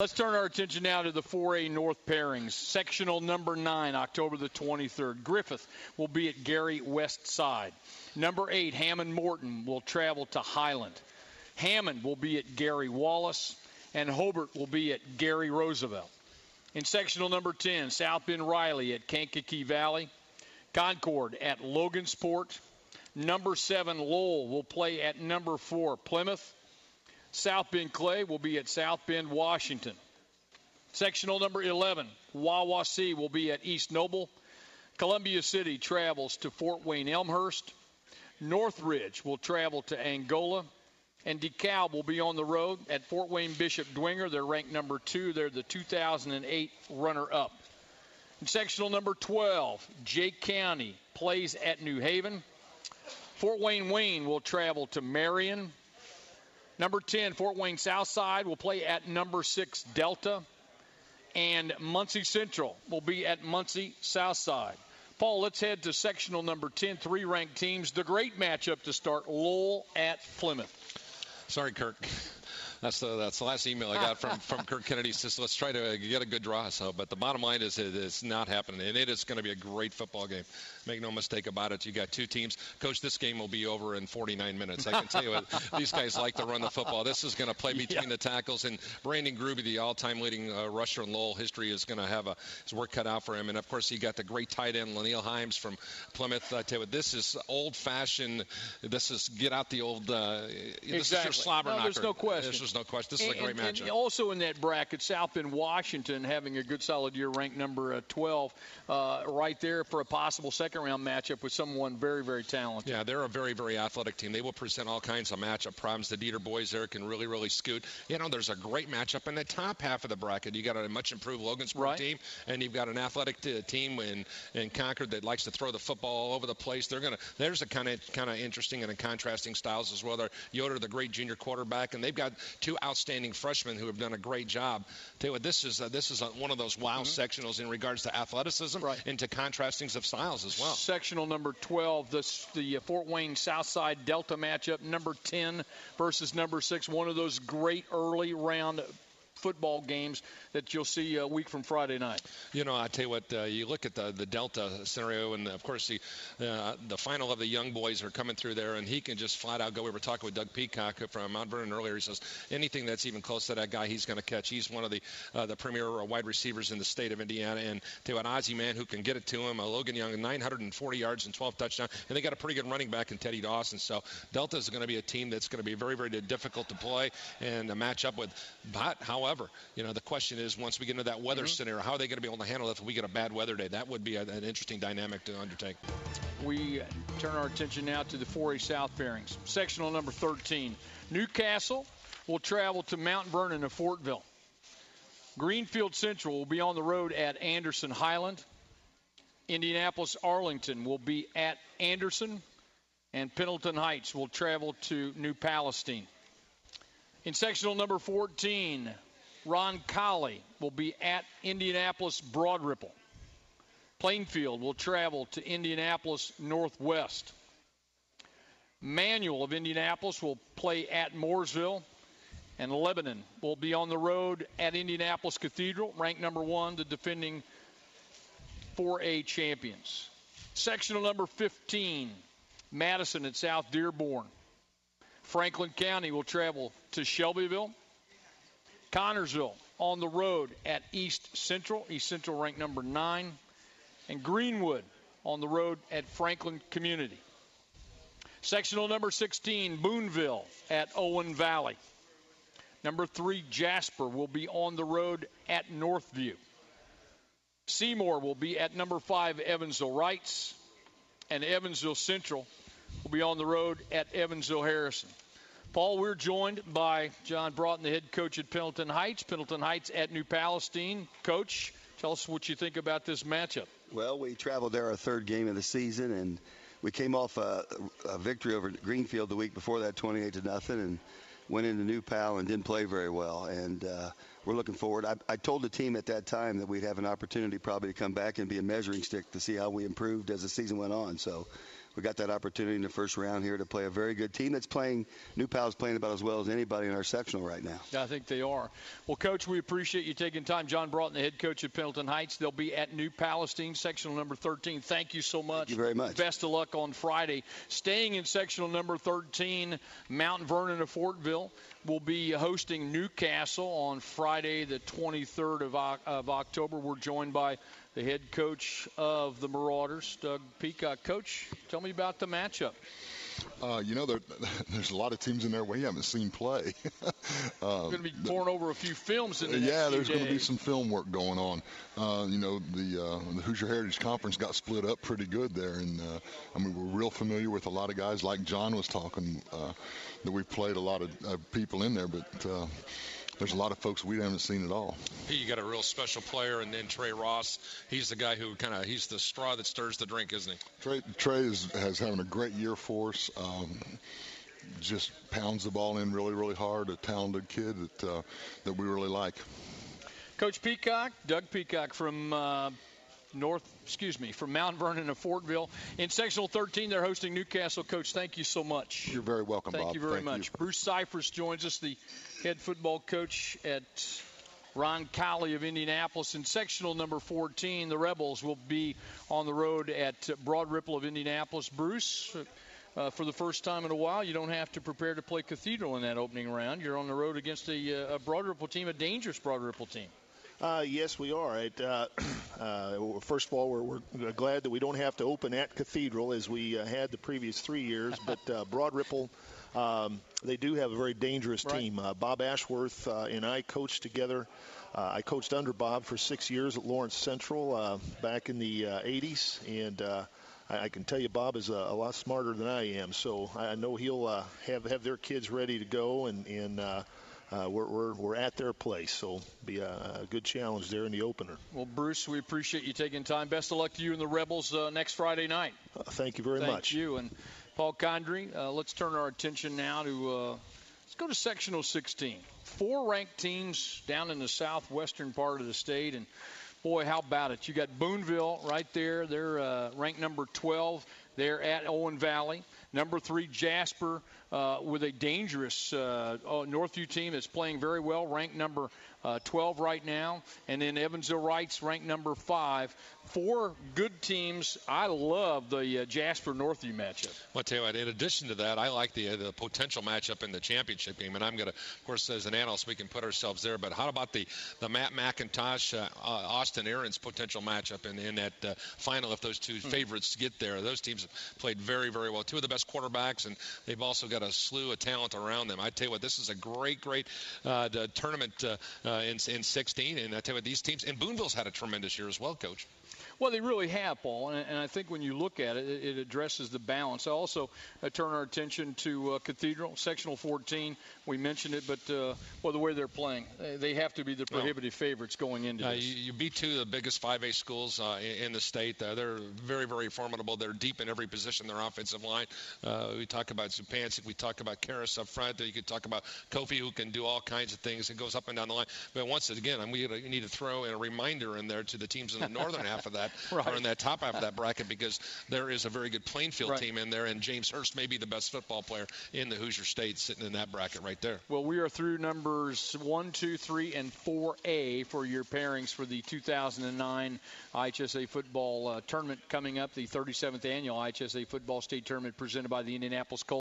Let's turn our attention now to the 4A North pairings. Sectional number 9, October the 23rd. Griffith will be at Gary West Side. Number 8, Hammond Morton will travel to Highland. Hammond will be at Gary Wallace, and Hobart will be at Gary Roosevelt. In sectional number 10, South Bend Riley at Kankakee Valley. Concord at Logansport. Number 7, Lowell will play at number 4, Plymouth. South Bend Clay will be at South Bend, Washington. Sectional number 11, Wawasee will be at East Noble. Columbia City travels to Fort Wayne Elmhurst. Northridge will travel to Angola. And DeKalb will be on the road at Fort Wayne Bishop Dwenger. They're ranked number 2. They're the 2008 runner-up. In sectional number 12, Jake County plays at New Haven. Fort Wayne will travel to Marion. Number 10, Fort Wayne Southside will play at number 6, Delta. And Muncie Central will be at Muncie Southside. Paul, let's head to sectional number 10, 3 ranked teams. The great matchup to start, Lowell at Plymouth. Sorry, Kirk. That's the last email I got from Kirk Kennedy. Says let's try to get a good draw. So, but the bottom line is it is not happening, and it is going to be a great football game. Make no mistake about it. You got 2 teams. Coach, this game will be over in 49 minutes. I can tell you what, these guys like to run the football. This is going to play between the tackles, and Brandon Gruby, the all-time leading rusher in Lowell history, is going to have his work cut out for him. And of course, you got the great tight end Laniel Himes from Plymouth. I tell you what, this is old-fashioned. This is get out the old. This is your slobber knocker. There's no question. There's no question. This is a great matchup. And also in that bracket, South Bend, Washington, having a good solid year, ranked number 12, right there for a possible second-round matchup with someone very, very talented. Yeah, they're a very, very athletic team. They will present all kinds of matchup problems. The Dieter boys there can really, really scoot. You know, there's a great matchup in the top half of the bracket. You got a much-improved Logansport team, and you've got an athletic team in Concord that likes to throw the football all over the place. There's a kind of interesting and contrasting styles as well. They're Yoder, the great junior quarterback, and they've got 2 outstanding freshmen who have done a great job. Tell you what, this is one of those sectionals in regards to athleticism and to contrastings of styles as well. Sectional number 12, the Fort Wayne Southside Delta matchup, number 10 versus number 6, one of those great early round football games that you'll see a week from Friday night. You know, I tell you what, you look at the Delta scenario, and of course the final of the young boys are coming through there, and he can just flat out go. We were talking with Doug Peacock from Mount Vernon earlier. He says anything that's even close to that guy, he's going to catch. He's one of the premier wide receivers in the state of Indiana, and tell you what, Ozzie man who can get it to him. Logan Young, 940 yards and 12 touchdowns, and they got a pretty good running back in Teddy Dawson. So Delta is going to be a team that's going to be very, very difficult to play and to match up with. But however, you know, the question is, once we get into that weather scenario, how are they going to be able to handle it if we get a bad weather day? That would be an interesting dynamic to undertake. We turn our attention now to the 4A South pairings. Sectional number 13. Newcastle will travel to Mount Vernon of Fortville. Greenfield Central will be on the road at Anderson Highland. Indianapolis Arlington will be at Anderson. And Pendleton Heights will travel to New Palestine. In sectional number 14, Ron Colley will be at Indianapolis Broad Ripple. Plainfield will travel to Indianapolis Northwest. Manual of Indianapolis will play at Mooresville. And Lebanon will be on the road at Indianapolis Cathedral, ranked number 1, the defending 4A champions. Sectional number 15, Madison at South Dearborn. Franklin County will travel to Shelbyville. Connorsville on the road at East Central. East Central ranked number 9. And Greenwood on the road at Franklin Community. Sectional number 16, Boonville at Owen Valley. Number 3, Jasper will be on the road at Northview. Seymour will be at number 5, Evansville Rights. And Evansville Central will be on the road at Evansville Harrison. Paul, we're joined by John Broughton, the head coach at Pendleton Heights. Pendleton Heights at New Palestine. Coach, tell us what you think about this matchup. Well, we traveled there our 3rd game of the season, and we came off a victory over Greenfield the week before that, 28-0, and went into New Pal and didn't play very well. And we're looking forward. I told the team at that time that we'd have an opportunity probably to come back and be a measuring stick to see how we improved as the season went on. So we got that opportunity in the first round here to play a very good team that's playing. New Pal's playing about as well as anybody in our sectional right now. I think they are. Well, Coach, we appreciate you taking time. John Broughton, the head coach at Pendleton Heights. They'll be at New Palestine, sectional number 13. Thank you so much. Thank you very much. Best of luck on Friday. Staying in sectional number 13, Mount Vernon of Fortville will be hosting Newcastle on Friday, the 23rd of October. We're joined by the head coach of the Marauders, Doug Peacock. Coach, tell me about the matchup. There's a lot of teams in there we haven't seen play. We're going to be pouring over a few films in the next there's few going to be days. some film work going on. The Hoosier Heritage Conference got split up pretty good there, and we're real familiar with a lot of guys like John was talking that we've played a lot of people in there, but there's a lot of folks we haven't seen at all. You got a real special player, and then Trey Ross. He's the guy who he's the straw that stirs the drink, isn't he? Trey has having a great year for us. Just pounds the ball in really, really hard. A talented kid that we really like. Coach Peacock, Doug Peacock from Mount Vernon of Fortville. In sectional 13, they're hosting Newcastle. Coach, thank you so much. You're very welcome, Bob. Thank you very much. Bruce Cyphers joins us, the head football coach at Ron Colley of Indianapolis. In sectional number 14, the Rebels will be on the road at Broad Ripple of Indianapolis. Bruce, for the first time in a while, you don't have to prepare to play Cathedral in that opening round. You're on the road against a Broad Ripple team, a dangerous Broad Ripple team. Yes, we are. First of all, we're glad that we don't have to open at Cathedral as we had the previous 3 years. But Broad Ripple, they do have a very dangerous team. Bob Ashworth and I coached together. I coached under Bob for 6 years at Lawrence Central back in the 80s. And I can tell you Bob is a lot smarter than I am. So I know he'll have their kids ready to go. And we're at their place, so be a good challenge there in the opener. Well, Bruce, we appreciate you taking time. Best of luck to you and the Rebels next Friday night. Thank you very much. Thank you. And Paul Condry, let's turn our attention now to let's go to sectional 16. 4 ranked teams down in the southwestern part of the state, and boy, how about it? You got Boonville right there. They're ranked number 12. They're at Owen Valley. Number 3, Jasper, with a dangerous Northview team that's playing very well, ranked number 12 right now. And then Evansville Wrights ranked number 5. 4 good teams. I love the Jasper-Northview matchup. Well, I'll tell you what, in addition to that, I like the potential matchup in the championship game. And I'm going to, of course, as an analyst, we can put ourselves there. But how about the Matt McIntosh, Austin Aaron's potential matchup in that final if those two favorites get there? Those teams have played very, very well. 2 of the best quarterbacks, and they've also got a slew of talent around them. I tell you what, this is a great tournament in 16. And I tell you what, these teams, and Boonville's had a tremendous year as well, Coach. Well, they really have, Paul, and I think when you look at it, it addresses the balance. I also turn our attention to Cathedral, sectional 14. We mentioned it, but the way they're playing, they have to be the prohibitive favorites going into this. You beat 2 of the biggest 5A schools in the state. They're very, very formidable. They're deep in every position, their offensive line. We talk about Zupancic. We talk about Karras up front. You could talk about Kofi, who can do all kinds of things. It goes up and down the line. But once again, we need to throw in a reminder in there to the teams in the northern half of that. Right. Or in that top half of that bracket, because there is a very good Plainfield team in there, and James Hurst may be the best football player in the Hoosier State sitting in that bracket right there. Well, we are through numbers 1, 2, 3, and 4A for your pairings for the 2009 IHSAA football tournament coming up, the 37th annual IHSAA football state tournament presented by the Indianapolis Colts.